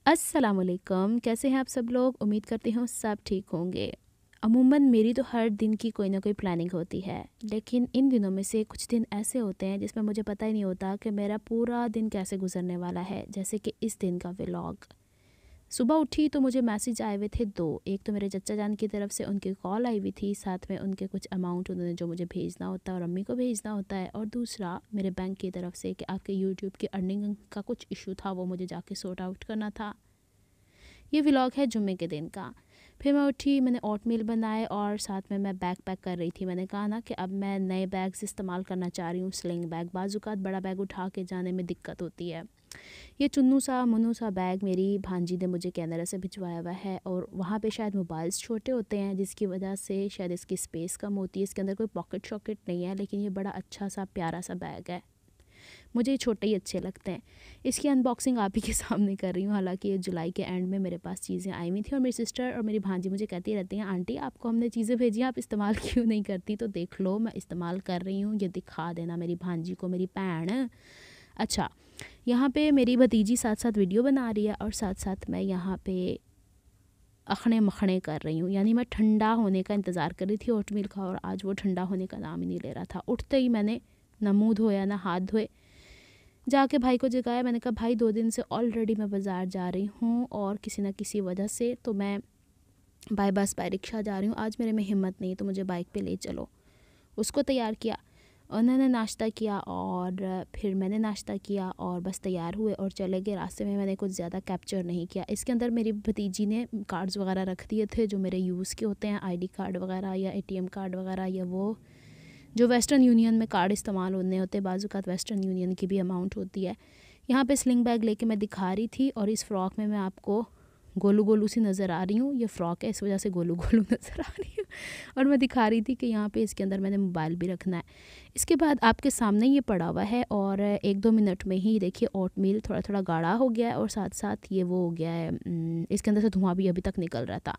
अस्सलामुअलैकुम, कैसे हैं आप सब लोग। उम्मीद करती हूँ सब ठीक होंगे। अमूमन मेरी तो हर दिन की कोई ना कोई प्लानिंग होती है, लेकिन इन दिनों में से कुछ दिन ऐसे होते हैं जिसमें मुझे पता ही नहीं होता कि मेरा पूरा दिन कैसे गुजरने वाला है। जैसे कि इस दिन का व्लॉग। सुबह उठी तो मुझे मैसेज आए हुए थे दो। एक तो मेरे चचा जान की तरफ से उनकी कॉल आई हुई थी, साथ में उनके कुछ अमाउंट उन्होंने जो मुझे भेजना होता है और अम्मी को भेजना होता है, और दूसरा मेरे बैंक की तरफ से कि आपके यूट्यूब की अर्निंग का कुछ इशू था, वो मुझे जाके सॉर्ट आउट करना था। ये व्लॉग है जुम्मे के दिन का। फिर मैं उठी, मैंने ओटमील बनाए और साथ में मैं बैग पैक कर रही थी। मैंने कहा ना कि अब मैं नए बैग्स इस्तेमाल करना चाह रही हूँ, स्लिंग बैग। बाज़ात बड़ा बैग उठा के जाने में दिक्कत होती है। ये चुन्नू सा मुन्नू सा बैग मेरी भांजी ने मुझे कैनेडा से भिजवाया हुआ है, और वहाँ पे शायद मोबाइल्स छोटे होते हैं जिसकी वजह से शायद इसकी स्पेस कम होती है। इसके अंदर कोई पॉकेट शॉकेट नहीं है, लेकिन ये बड़ा अच्छा सा प्यारा सा बैग है। मुझे ये छोटे ही अच्छे लगते हैं। इसकी अनबॉक्सिंग आप ही के सामने कर रही हूँ। हालांकि ये जुलाई के एंड में मेरे पास चीज़ें आई हुई थी, और मेरी सिस्टर और मेरी भांजी मुझे कहती रहती हैं, आंटी आपको हमने चीज़ें भेजी, आप इस्तेमाल क्यों नहीं करती। तो देख लो मैं इस्तेमाल कर रही हूँ, ये दिखा देना मेरी भांजी को, मेरी भैन। अच्छा, यहाँ पे मेरी भतीजी साथ साथ वीडियो बना रही है, और साथ साथ मैं यहाँ पे अखने मखने कर रही हूँ। यानी मैं ठंडा होने का इंतज़ार कर रही थी ओटमील का, और आज वो ठंडा होने का नाम ही नहीं ले रहा था। उठते ही मैंने ना मुँह धोया ना हाथ धोए, जाके भाई को जगाया। मैंने कहा भाई 2 दिन से ऑलरेडी मैं बाज़ार जा रही हूँ, और किसी न किसी वजह से तो मैं बाय बस बाय रिक्शा जा रही हूँ। आज मेरे में हिम्मत नहीं, तो मुझे बाइक पे ले चलो। उसको तैयार किया, उन्होंने नाश्ता किया, और फिर मैंने नाश्ता किया, और बस तैयार हुए और चले गए। रास्ते में मैंने कुछ ज़्यादा कैप्चर नहीं किया। इसके अंदर मेरी भतीजी ने कार्ड्स वगैरह रख दिए थे जो मेरे यूज़ के होते हैं, आईडी कार्ड वगैरह या एटीएम कार्ड वगैरह, या वो जो वेस्टर्न यूनियन में कार्ड इस्तेमाल होने होते हैं। बाज़ात वेस्टर्न यूनियन की भी अमाउंट होती है। यहाँ पे स्लिंग बैग लेके मैं दिखा रही थी, और इस फ़्रॉक में मैं आपको गोलू गोलू सी नज़र आ रही हूँ। ये फ़्रॉक है, इस वजह से गोलू गोलू नज़र आ रही हूँ। और मैं दिखा रही थी कि यहाँ पे इसके अंदर मैंने मोबाइल भी रखना है। इसके बाद आपके सामने ये पड़ा हुआ है, और 1-2 मिनट में ही देखिए ओटमील थोड़ा थोड़ा गाढ़ा हो गया है, और साथ साथ ये वो हो गया है, इसके अंदर से धुआं भी अभी तक निकल रहा था।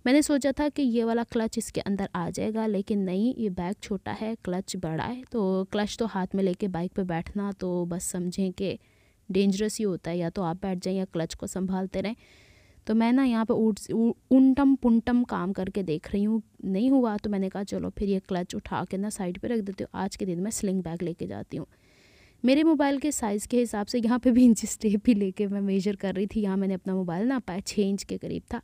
मैंने सोचा था कि ये वाला क्लच इसके अंदर आ जाएगा, लेकिन नहीं, ये बैग छोटा है, क्लच बड़ा है। तो क्लच तो हाथ में लेके बाइक पे बैठना तो बस समझें कि डेंजरस ही होता है। या तो आप बैठ जाएं या क्लच को संभालते रहें। तो मैं ना यहाँ पे उल्टम पुंटम काम करके देख रही हूँ, नहीं हुआ। तो मैंने कहा चलो फिर ये क्लच उठा के ना साइड पे रख देती हूँ। आज के दिन मैं स्लिंग बैग लेके जाती हूँ। मेरे मोबाइल के साइज़ के हिसाब से यहाँ पे भी इंच टेप भी लेके मैं मेजर कर रही थी। यहाँ मैंने अपना मोबाइल ना पाया, 6 इंच के करीब था,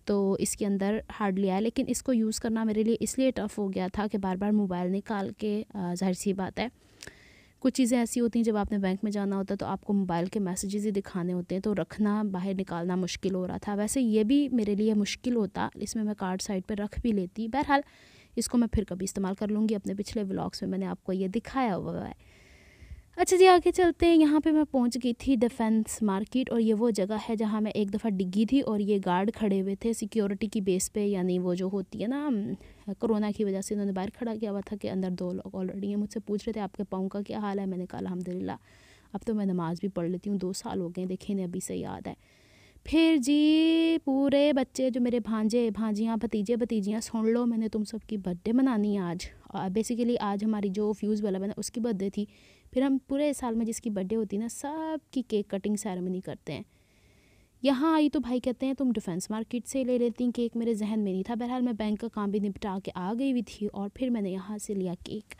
तो इसके अंदर हार्डली आया। लेकिन इसको यूज़ करना मेरे लिए इसलिए टफ़ हो गया था कि बार बार मोबाइल निकाल के, ज़ाहिर सी बात है कुछ चीज़ें ऐसी होती हैं जब आपने बैंक में जाना होता है तो आपको मोबाइल के मैसेजेस ही दिखाने होते हैं, तो रखना बाहर निकालना मुश्किल हो रहा था। वैसे ये भी मेरे लिए मुश्किल होता, इसमें मैं कार्ड साइड पर रख भी लेती। बहरहाल इसको मैं फिर कभी इस्तेमाल कर लूँगी। अपने पिछले व्लॉग्स में मैंने आपको ये दिखाया हुआ है। अच्छा जी, आगे चलते हैं। यहाँ पे मैं पहुँच गई थी डिफेंस मार्केट, और ये वो जगह है जहाँ मैं एक दफ़ा डिग्गी थी, और ये गार्ड खड़े हुए थे सिक्योरिटी की बेस पे। यानी वो जो होती है ना, कोरोना की वजह से उन्होंने बाहर खड़ा किया हुआ था कि अंदर 2 लोग ऑलरेडी हैं। मुझसे पूछ रहे थे आपके पाँव का क्या हाल है। मैंने कहा अल्हम्दुलिल्लाह, अब तो मैं नमाज़ भी पढ़ लेती हूँ, 2 साल हो गए देखे ने, अभी से याद है। फिर जी पूरे बच्चे जो मेरे भांजे भांजियाँ भतीजे भतीजियाँ, सुन लो, मैंने तुम सबकी बर्थडे मनानी है आज। बेसिकली आज हमारी जो फ्यूज़ वाला बना उसकी बर्थडे थी। फिर हम पूरे साल में जिसकी बर्थडे होती है ना, सब की केक कटिंग सेरेमनी करते हैं। यहाँ आई तो भाई कहते हैं तुम डिफेंस मार्केट से ले लेती केक। मेरे जहन में नहीं था। बहरहाल मैं बैंक का काम भी निपटा के आ गई हुई थी, और फिर मैंने यहाँ से लिया केक।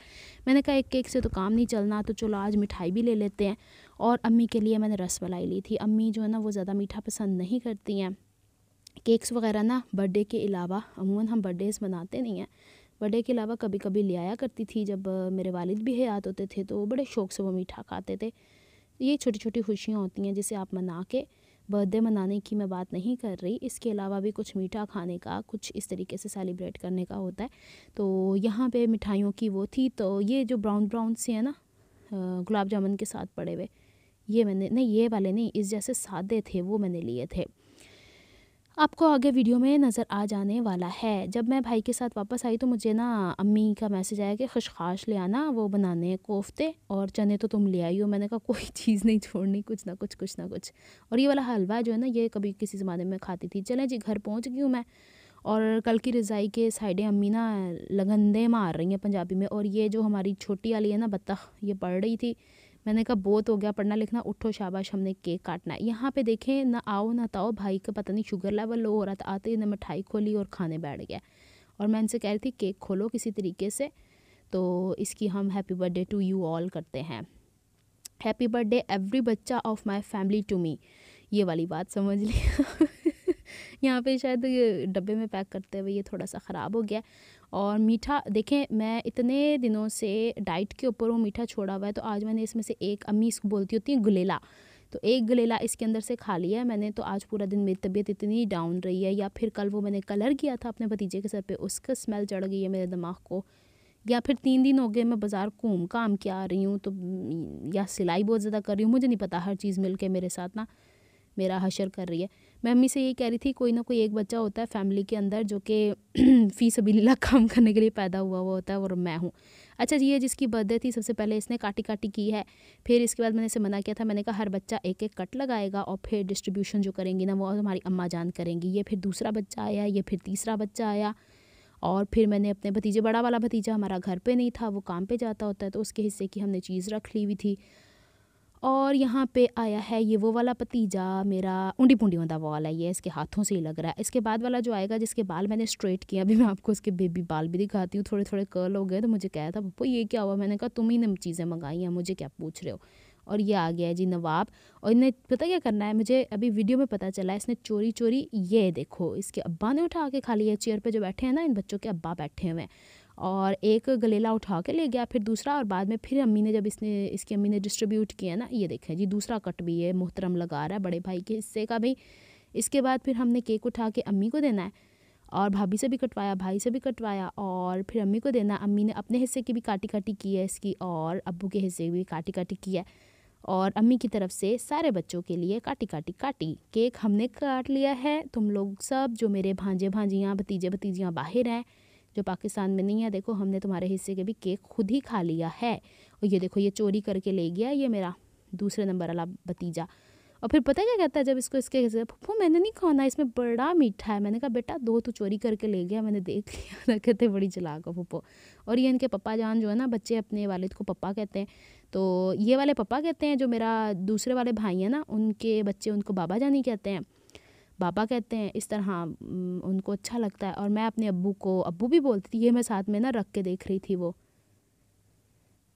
मैंने कहा एक केक से तो काम नहीं चलना, तो चलो आज मिठाई भी ले लेते हैं। और अम्मी के लिए मैंने रसमलाई ली थी। अम्मी जो है ना वो ज़्यादा मीठा पसंद नहीं करती हैं। केक्स वगैरह ना बर्थडे के अलावा, अमूमन हम बर्थडेज़ मनाते नहीं हैं, बर्थडे के अलावा कभी कभी ले आया करती थी। जब मेरे वालिद भी हयात होते थे तो बड़े शौक़ से वो मीठा खाते थे। ये छोटी छोटी खुशियाँ होती हैं जिसे आप मना के, बर्थडे मनाने की मैं बात नहीं कर रही, इसके अलावा भी कुछ मीठा खाने का, कुछ इस तरीके से सेलिब्रेट करने का होता है। तो यहाँ पे मिठाइयों की वो थी। तो ये जो ब्राउन ब्राउन से है ना, गुलाब जामुन के साथ पड़े हुए, ये मैंने नहीं, ये वाले नहीं, इस जैसे सादे थे वो मैंने लिए थे। आपको आगे वीडियो में नज़र आ जाने वाला है। जब मैं भाई के साथ वापस आई तो मुझे ना अम्मी का मैसेज आया कि खशखाश ले आना, वो बनाने हैं कोफ्ते, और चने तो तुम ले आई हो। मैंने कहा कोई चीज़ नहीं छोड़नी, कुछ ना कुछ। और ये वाला हलवा जो है ना, ये कभी किसी ज़माने में खाती थी। चलें जी, घर पहुंच गई हूँ मैं, और कल की रज़ाई के साइडें अम्मी ना लगंदे मार रही हैं पंजाबी में। और ये जो हमारी छोटी वाली है ना बत्तख, ये पढ़ रही थी। मैंने कहा बहुत हो गया पढ़ना लिखना, उठो शाबाश हमने केक काटना है। यहाँ पे देखें ना आओ ना ताओ, भाई का पता नहीं शुगर लेवल लो हो रहा था, आते ही ने मिठाई खोली और खाने बैठ गया। और मैं इनसे कह रही थी केक खोलो किसी तरीके से, तो इसकी हम happy birthday to you all करते हैं। हैप्पी बर्थडे एवरी बच्चा of my family to me, ये वाली बात समझ लिया। यहाँ पे शायद ये डब्बे में पैक करते हुए ये थोड़ा सा ख़राब हो गया। और मीठा देखें, मैं इतने दिनों से डाइट के ऊपर हूँ, मीठा छोड़ा हुआ है, तो आज मैंने इसमें से एक, अम्मी इसको बोलती होती है गुलेला, तो एक गलेला इसके अंदर से खा लिया है मैंने। तो आज पूरा दिन मेरी तबीयत इतनी डाउन रही है, या फिर कल वो मैंने कलर किया था अपने भतीजे के सर पे, उसका स्मेल चढ़ गई है मेरे दिमाग को, या फिर 3 दिन हो गए मैं बाज़ार घूम काम के आ रही हूँ, तो या सिलाई बहुत ज़्यादा कर रही हूँ, मुझे नहीं पता, हर चीज़ मिल के मेरे साथ ना मेरा हशर कर रही है। मैं अम्मी से यही कह रही थी कोई ना कोई एक बच्चा होता है फैमिली के अंदर जो कि फ़ी सबीलिल्लाह काम करने के लिए पैदा हुआ होता है, और मैं हूँ। अच्छा जी, ये जिसकी बर्थडे थी सबसे पहले इसने काटी काटी की है, फिर इसके बाद मैंने इसे मना किया था, मैंने कहा हर बच्चा एक एक कट लगाएगा और फिर डिस्ट्रीब्यूशन जो करेंगी ना वो हमारी अम्मा जान करेंगी। ये फिर दूसरा बच्चा आया, ये फिर तीसरा बच्चा आया, और फिर मैंने अपने भतीजे, बड़ा वाला भतीजा हमारा घर पे नहीं था, वो काम पे जाता होता है, तो उसके हिस्से की हमने चीज़ रख ली हुई थी। और यहाँ पे आया है ये वो वाला भतीजा मेरा, ऊँडी पुंडी वाला वाला है ये, इसके हाथों से ही लग रहा है। इसके बाद वाला जो आएगा जिसके बाल मैंने स्ट्रेट किया, अभी मैं आपको उसके बेबी बाल भी दिखाती हूँ, थोड़े थोड़े कर्ल हो गए, तो मुझे कहा था पप्पू ये क्या हुआ, मैंने कहा तुम ही ने चीज़ें मंगाई हैं, मुझे क्या पूछ रहे हो। और ये आ गया है जी नवाब, और इन्हें पता क्या करना है, मुझे अभी वीडियो में पता चला है, इसने चोरी चोरी, ये देखो इसके अब्बा ने उठा के खा लिया, चेयर पे जो बैठे हैं ना इन बच्चों के अब्बा बैठे हुए हैं, और एक गलेला उठा के ले गया, फिर दूसरा, और बाद में फिर अम्मी ने जब इसकी अम्मी ने डिस्ट्रीब्यूट किया ना, ये देखें जी दूसरा कट भी ये मोहतरम लगा रहा है बड़े भाई के हिस्से का भाई। इसके बाद फिर हमने केक उठा के अम्मी को देना है, और भाभी से भी कटवाया, भाई से भी कटवाया, और फिर अम्मी को देना। अम्मी ने अपने हिस्से की भी काटी काटी की है इसकी, और अब्बू के हिस्से की भी काटी काटी की है, और अम्मी की तरफ से सारे बच्चों के लिए काटी काटी काटी केक हमने काट लिया है। तुम लोग सब जो मेरे भांजे भांजियाँ भतीजे भतीजियाँ बाहर हैं जो पाकिस्तान में नहीं है, देखो हमने तुम्हारे हिस्से के भी केक खुद ही खा लिया है। और ये देखो ये चोरी करके ले गया ये मेरा दूसरे नंबर वाला भतीजा। और फिर पता क्या कहता है जब इसको इसके हिस्से, पप्पू मैंने नहीं खाना, इसमें बड़ा मीठा है। मैंने कहा बेटा दो तो चोरी करके ले गया, मैंने देख लिया ना, कहते बड़ी चालाक हो पप्पू। और ये इनके पप्पा जान जो है ना, बच्चे अपने वालिद को पप्पा कहते हैं, तो ये वाले पप्पा कहते हैं, जो मेरा दूसरे वाले भाई हैं ना उनके बच्चे उनको बाबा जानी कहते हैं, बाबा कहते हैं, इस तरह उनको अच्छा लगता है। और मैं अपने अब्बू को अब्बू भी बोलती थी। ये मैं साथ में ना रख के देख रही थी, वो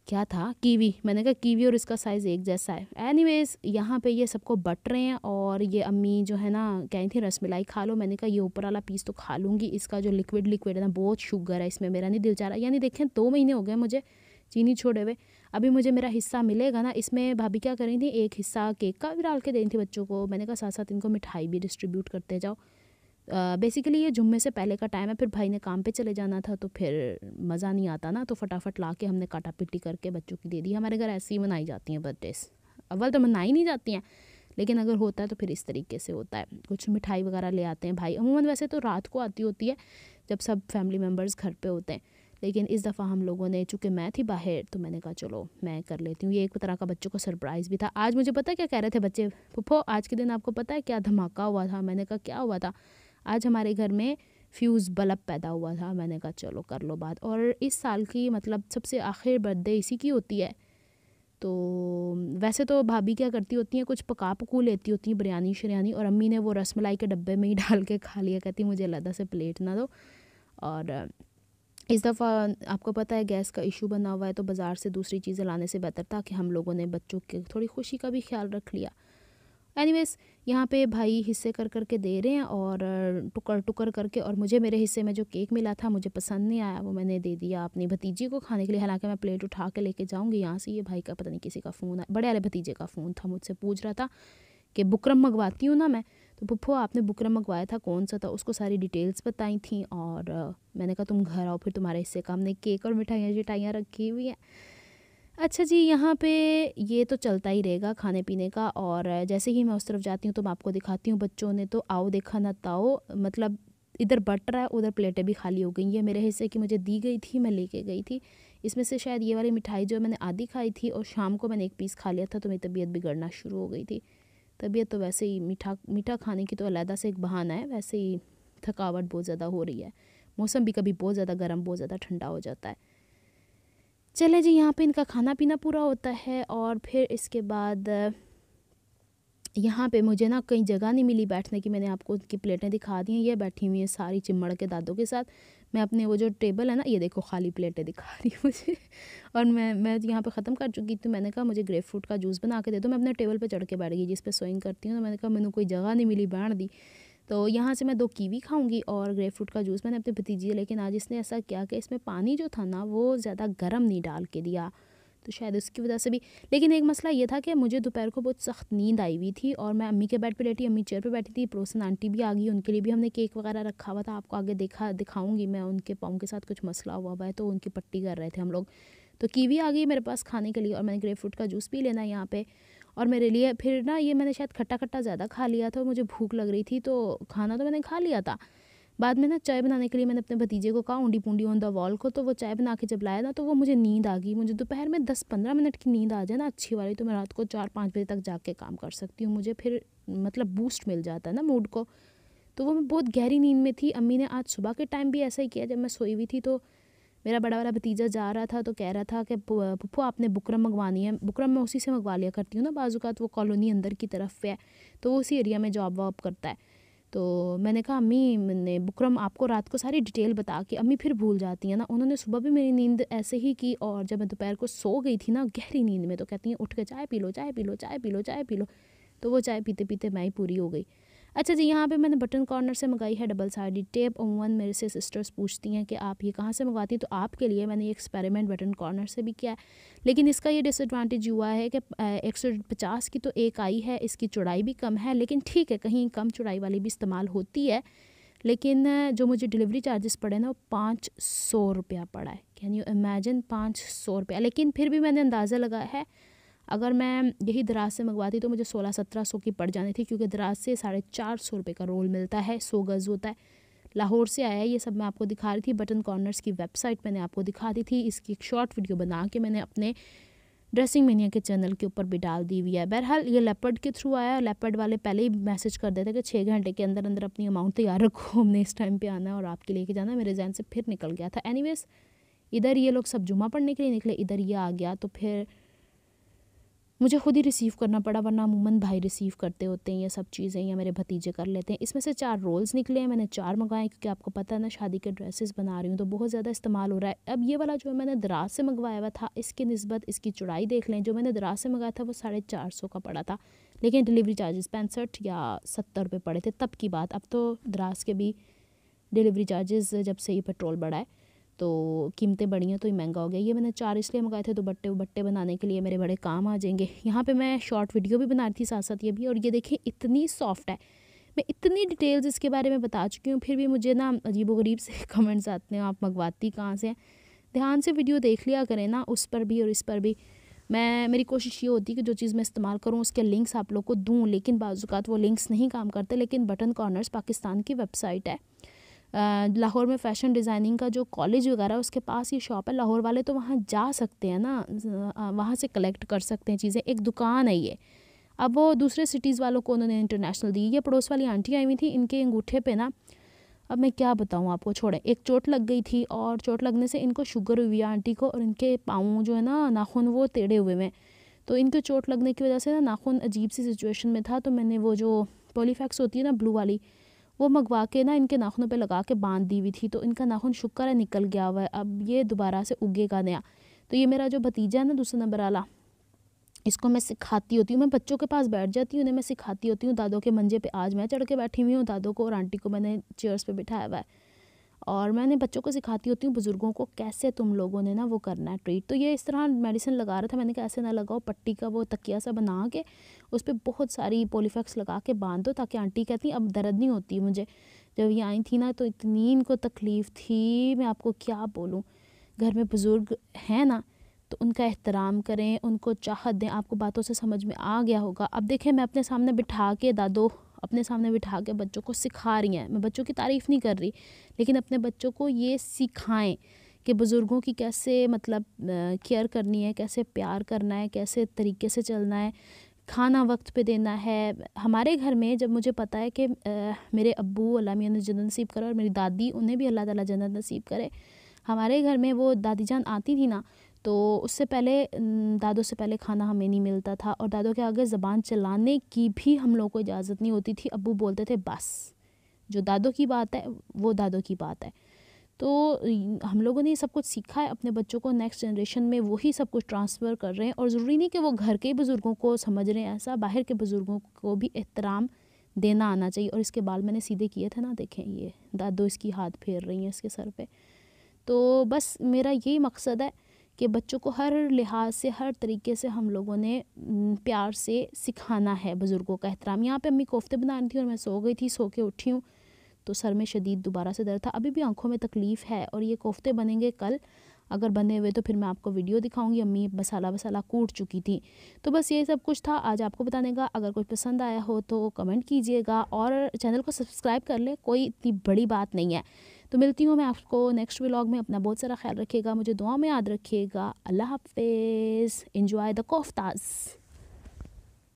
क्या था, कीवी, मैंने कहा कीवी, और इसका साइज़ एक जैसा है। एनीवेज यहाँ पे ये सबको बट रहे हैं, और ये अम्मी जो है ना कहीं थी रसमलाई खा लो, मैंने कहा ये ऊपर वाला पीस तो खा लूँगी, इसका जो लिक्विड लिक्विड है ना बहुत शुगर है इसमें, मेरा नहीं दिल चाह रहा। यानी देखें 2 महीने हो गए मुझे चीनी छोड़े हुए, अभी मुझे मेरा हिस्सा मिलेगा ना। इसमें भाभी क्या कर रही थी, एक हिस्सा केक का भी डाल के देनी थी बच्चों को, मैंने कहा साथ साथ इनको मिठाई भी डिस्ट्रीब्यूट करते जाओ। बेसिकली ये जुम्मे से पहले का टाइम है, फिर भाई ने काम पे चले जाना था, तो फिर मज़ा नहीं आता ना, तो फटाफट ला के हमने काटा पिट्टी करके बच्चों की दे दी। हमारे घर ऐसे ही मनाई जाती हैं बर्थडेज, अव्वल तो मनाई नहीं जाती हैं, लेकिन अगर होता है तो फिर इस तरीके से होता है। कुछ मिठाई वगैरह ले आते हैं भाई, अमूमन वैसे तो रात को आती होती है जब सब फैमिली मेम्बर्स घर पे होते हैं, लेकिन इस दफ़ा हम लोगों ने, चूँकि मैं थी बाहर, तो मैंने कहा चलो मैं कर लेती हूँ। ये एक तरह का बच्चों को सरप्राइज़ भी था। आज मुझे पता है क्या कह रहे थे बच्चे, फुफो आज के दिन आपको पता है क्या धमाका हुआ था। मैंने कहा क्या हुआ था, आज हमारे घर में फ्यूज़ बल्ब पैदा हुआ था। मैंने कहा चलो कर लो बात। और इस साल की मतलब सबसे आखिर बर्थडे इसी की होती है, तो वैसे तो भाभी क्या करती होती हैं, कुछ पका पकू लेती होती हैं, बिरयानी शरियानी, और अम्मी ने वो रसमलाई के डब्बे में ही डाल के खा लिया, कहती मुझे अलग से प्लेट ना दो। और इस दफ़ा आपको पता है गैस का इशू बना हुआ है, तो बाज़ार से दूसरी चीज़ें लाने से बेहतर था कि हम लोगों ने बच्चों की थोड़ी खुशी का भी ख्याल रख लिया। एनीवेज यहाँ पे भाई हिस्से कर करके दे रहे हैं, और टुकर टुकर करके, और मुझे मेरे हिस्से में जो केक मिला था मुझे पसंद नहीं आया, वो मैंने दे दिया अपनी भतीजी को खाने के लिए। हालांकि मैं प्लेट उठा के लेके जाऊँगी यहाँ से, ये भाई का पता नहीं किसी का फ़ोन है, बड़े वाले भतीजे का फ़ोन था, मुझसे पूछ रहा था कि बुकरम मंगवाती हूँ ना मैं, तो पुप्पो आपने बुकरम मंगवाया था कौन सा था, उसको सारी डिटेल्स बताई थी। और मैंने कहा तुम घर आओ फिर तुम्हारे हिस्से का हमने केक और मिठाइयाँ शिठाइयाँ रखी हुई हैं। अच्छा जी, यहाँ पे ये तो चलता ही रहेगा खाने पीने का, और जैसे ही मैं उस तरफ जाती हूँ तो मैं आपको दिखाती हूँ बच्चों ने तो आओ देखा ना ताओ, मतलब इधर बट रहा है, उधर प्लेटें भी खाली हो गई। ये मेरे हिस्से की मुझे दी गई थी, मैं लेके गई थी। इसमें से शायद ये वाली मिठाई जो है मैंने आधी खाई थी, और शाम को मैंने एक पीस खा लिया था, तो मेरी तबीयत बिगड़ना शुरू हो गई थी। तबीयत तो वैसे ही मीठा मीठा खाने की तो अलहदा से एक बहाना है, वैसे ही थकावट बहुत ज़्यादा हो रही है, मौसम भी कभी बहुत ज़्यादा गर्म बहुत ज़्यादा ठंडा हो जाता है। चले जी, यहाँ पे इनका खाना पीना पूरा होता है और फिर इसके बाद यहाँ पे मुझे ना कहीं जगह नहीं मिली बैठने की। मैंने आपको उनकी प्लेटें दिखा दी हैं, ये बैठी हुई हैं सारी चिमड़ के दादों के साथ। मैं अपने वो जो टेबल है ना, ये देखो खाली प्लेटें दिखा रही हूँ मुझे। और मैं यहाँ पे ख़त्म कर चुकी थी। मैंने कहा मुझे ग्रेप फ्रूट का जूस बना के दे दो। मैं अपने टेबल पे चढ़ के बैठ गई जिस पे सोइंग करती हूँ। तो मैंने कहा मैंने कोई जगह नहीं मिली, बैठ दी। तो यहाँ से मैं 2 कीवी खाऊंगी और ग्रेप फ्रूट का जूस मैंने अपनी भतीजी, लेकिन आज इसने ऐसा किया कि इसमें पानी जो था ना वो ज़्यादा गर्म नहीं डाल के दिया, तो शायद उसकी वजह से भी। लेकिन एक मसला ये था कि मुझे दोपहर को बहुत सख्त नींद आई हुई थी और मैं अम्मी के बेड पे लेटी, अम्मी चेयर पे बैठी थी, पड़ोसन आंटी भी आ गई, उनके लिए भी हमने केक वगैरह रखा हुआ था। आपको आगे दिखाऊंगी मैं। उनके पाँव के साथ कुछ मसला हुआ है तो उनकी पट्टी कर रहे थे हम लोग। तो कीवी आ गई मेरे पास खाने के लिए और मैंने ग्रेप फ्रूट का जूस पी लेना यहाँ पे। और मेरे लिए फिर ना ये मैंने शायद खट्टा खट्टा ज़्यादा खा लिया था, मुझे भूख लग रही थी तो खाना तो मैंने खा लिया था। बाद में ना चाय बनाने के लिए मैंने अपने भतीजे को कहा, ऊंडी पूंडी ऑन द वॉल को, तो वो चाय बना के जब लाया ना तो वो मुझे नींद आ गई। मुझे दोपहर में 10-15 मिनट की नींद आ जाए ना अच्छी वाली, तो मैं रात को 4-5 बजे तक जाग के काम कर सकती हूँ। मुझे फिर मतलब बूस्ट मिल जाता है ना मूड को। तो वो मैं बहुत गहरी नींद में थी। अम्मी ने आज सुबह के टाइम भी ऐसा ही किया, जब मैं सोई हुई थी तो मेरा बड़ा वाला भतीजा जा रहा था तो कह रहा था कि पप्पू आपने बुकरम मंगवानी है। बुकरम मैं उसी से मंगवा लिया करती हूँ ना, बाज़ात वो कॉलोनी अंदर की तरफ है तो वो उसी एरिया में जॉब वॉब करता है। तो मैंने कहा अम्मी, मैंने बुकरम आपको रात को सारी डिटेल बता के, अम्मी फिर भूल जाती हैं ना। उन्होंने सुबह भी मेरी नींद ऐसे ही की और जब मैं दोपहर को सो गई थी ना गहरी नींद में, तो कहती हैं उठ के चाय पी लो, चाय पी लो, चाय पी लो, चाय पी लो। तो वो चाय पीते पीते मैं ही पूरी हो गई। अच्छा जी, यहाँ पे मैंने बटन कॉर्नर से मंगाई है डबल साइडेड टेप। अमूमन मेरे से सिस्टर्स पूछती हैं कि आप ये कहाँ से मंगवाती हैं, तो आपके लिए मैंने ये एक्सपेरिमेंट बटन कॉर्नर से भी किया है। लेकिन इसका ये डिसएडवांटेज हुआ है कि 150 की तो एक आई है, इसकी चौड़ाई भी कम है, लेकिन ठीक है कहीं कम चौड़ाई वाली भी इस्तेमाल होती है। लेकिन जो मुझे डिलीवरी चार्जेस पड़े ना वो 500 रुपया पड़ा है। कैन यू इमेजिन, 500 रुपया। लेकिन फिर भी मैंने अंदाज़ा लगाया है अगर मैं यही दराज से मंगवाती तो मुझे 1600-1700 की पड़ जानी थी, क्योंकि दराज से 450 रुपये का रोल मिलता है, 100 गज़ होता है। लाहौर से आया है ये सब, मैं आपको दिखा रही थी। बटन कॉर्नर्स की वेबसाइट मैंने आपको दिखा दी थी, इसकी एक शॉर्ट वीडियो बना के मैंने अपने ड्रेसिंग मेनिया के चैनल के ऊपर भी डाल दी हुई है। बहरहाल ये लेपर्ड के थ्रू आया। लेपर्ड वाले पहले ही मैसेज कर देते कि 6 घंटे के अंदर अंदर अपनी अमाउंट तैयार रखो, हमने इस टाइम पे आना है और आपके लेके जाना है। मेरे जहन से फिर निकल गया था। एनीवेज, इधर ये लोग सब जुमा पढ़ने के लिए निकले, इधर ये आ गया तो फिर मुझे खुद ही रिसीव करना पड़ा, वरना अमूमन भाई रिसीव करते होते हैं ये सब चीज़ें, या मेरे भतीजे कर लेते हैं। इसमें से 4 रोल्स निकले हैं, मैंने 4 मंगाए क्योंकि आपको पता है ना शादी के ड्रेसेस बना रही हूँ तो बहुत ज़्यादा इस्तेमाल हो रहा है। अब ये वाला जो मैंने दराज से मंगवाया हुआ था, इसकी निस्बत इसकी चौड़ाई देख लें। जो मैंने दराज से मंगाया था वो 450 का पड़ा था, लेकिन डिलीवरी चार्जेस 65 या 70 रुपये पड़े थे तब की बात। अब तो दराज के भी डिलीवरी चार्जेस जब से ये पेट्रोल बढ़ा है तो कीमतें बढ़ी हैं तो ये महंगा हो गया। ये मैंने 4 इसलिए मंगाए थे तो बट्टे बनाने के लिए मेरे बड़े काम आ जाएंगे। यहाँ पे मैं शॉर्ट वीडियो भी बना रही थी साथ साथ ये भी। और ये देखिए इतनी सॉफ्ट है, मैं इतनी डिटेल्स इसके बारे में बता चुकी हूँ, फिर भी मुझे ना अजीबोगरीब से कमेंट्स आते हैं, आप मंगवाती कहाँ से हैं। ध्यान से वीडियो देख लिया करें ना, उस पर भी और इस पर भी। मेरी कोशिश ये होती है कि जो चीज़ मैं इस्तेमाल करूँ उसके लिंक्स आप लोग को दूँ, लेकिन बाज़ात वो लिंक्स नहीं काम करते। लेकिन बटन कॉर्नर्स पाकिस्तान की वेबसाइट है, लाहौर में फ़ैशन डिज़ाइनिंग का जो कॉलेज वगैरह उसके पास ये शॉप है। लाहौर वाले तो वहाँ जा सकते हैं ना, वहाँ से कलेक्ट कर सकते हैं चीज़ें। एक दुकान है ये। अब वो दूसरे सिटीज़ वालों को उन्होंने इंटरनेशनल दी। ये पड़ोस वाली आंटी आई हुई थी, इनके अंगूठे पे ना, अब मैं क्या बताऊँ आपको, छोड़े, एक चोट लग गई थी और चोट लगने से इनको शुगर हुई है आंटी को, और इनके पाँव जो है ना नाखून वो टेढ़े हुए हैं। तो इनको चोट लगने की वजह से ना नाखून अजीब सी सिचुएशन में था, तो मैंने वो जो पॉलीफैक्स होती है ना ब्लू वाली, वो मंगवा के ना इनके नाखूनों पे लगा के बांध दी हुई थी। तो इनका नाखून शुक्र है निकल गया हुआ है, अब ये दोबारा से उगेगा नया। तो ये मेरा जो भतीजा है ना दूसरा नंबर वाला, इसको मैं सिखाती होती हूँ, मैं बच्चों के पास बैठ जाती हूँ, उन्हें मैं सिखाती होती हूँ। दादों के मंजे पे आज मैं चढ़ के बैठी हुई हूँ, दादों को और आंटी को मैंने चेयर्स पे बिठाया हुआ है, और मैंने बच्चों को सिखाती होती हूँ बुज़ुर्गों को कैसे तुम लोगों ने ना वो करना है ट्रीट। तो ये इस तरह मेडिसिन लगा रहा था, मैंने कहा ऐसे ना लगाओ, पट्टी का वो तकिया सा बना के उस पर बहुत सारी पॉलीफैक्स लगा के बांध दो, ताकि आंटी कहती अब दर्द नहीं होती मुझे। जब ये आई थी ना तो इतनी इनको तकलीफ़ थी, मैं आपको क्या बोलूँ। घर में बुज़ुर्ग हैं ना तो उनका एहतराम करें, उनको चाहत दें। आपको बातों से समझ में आ गया होगा। अब देखें मैं अपने सामने बिठा के, दादो अपने सामने बिठा के बच्चों को सिखा रही हैं। मैं बच्चों की तारीफ़ नहीं कर रही, लेकिन अपने बच्चों को ये सिखाएं कि बुज़ुर्गों की कैसे मतलब केयर करनी है, कैसे प्यार करना है, कैसे तरीके से चलना है, खाना वक्त पे देना है। हमारे घर में जब मुझे पता है कि मेरे अब्बू अल्लाह मियां ने जन्नत नसीब करे, और मेरी दादी उन्हें भी अल्लाह ताला जन्नत नसीब करे, हमारे घर में वो दादी जान आती थी ना तो उससे पहले दादों से पहले खाना हमें नहीं मिलता था और दादों के आगे ज़बान चलाने की भी हम लोग को इजाज़त नहीं होती थी। अब्बू बोलते थे बस, जो दादों की बात है वो दादों की बात है। तो हम लोगों ने ये सब कुछ सीखा है, अपने बच्चों को नेक्स्ट जनरेशन में वही सब कुछ ट्रांसफ़र कर रहे हैं। और ज़रूरी नहीं कि वो घर के बुज़ुर्गों को समझ रहे हैं ऐसा, बाहर के बुज़ुर्गों को भी एहतराम देना आना चाहिए। और इसके बाल मैंने सीधे किए थे ना, देखें ये दादो इसकी हाथ फेर रही हैं इसके सर पे। तो बस मेरा यही मकसद है कि बच्चों को हर लिहाज से, हर तरीके से हम लोगों ने प्यार से सिखाना है बुज़ुर्गों का एहतराम। यहाँ पे अम्मी कोफ्ते बना रही थी और मैं सो गई थी, सो के उठी हूँ तो सर में शदीद दोबारा से दर्द था, अभी भी आंखों में तकलीफ़ है। और ये कोफ्ते बनेंगे कल, अगर बने हुए तो फिर मैं आपको वीडियो दिखाऊंगी। अम्मी मसाला कूट चुकी थी। तो बस ये सब कुछ था आज आपको बताने का। अगर कुछ पसंद आया हो तो कमेंट कीजिएगा और चैनल को सब्सक्राइब कर ले, कोई इतनी बड़ी बात नहीं है। तो मिलती हूँ मैं आपको नेक्स्ट व्लॉग में। अपना बहुत सारा ख्याल रखिएगा, मुझे दुआ में याद रखिएगा। अल्लाह हाफिज़। Enjoy the कोफ्ताज़।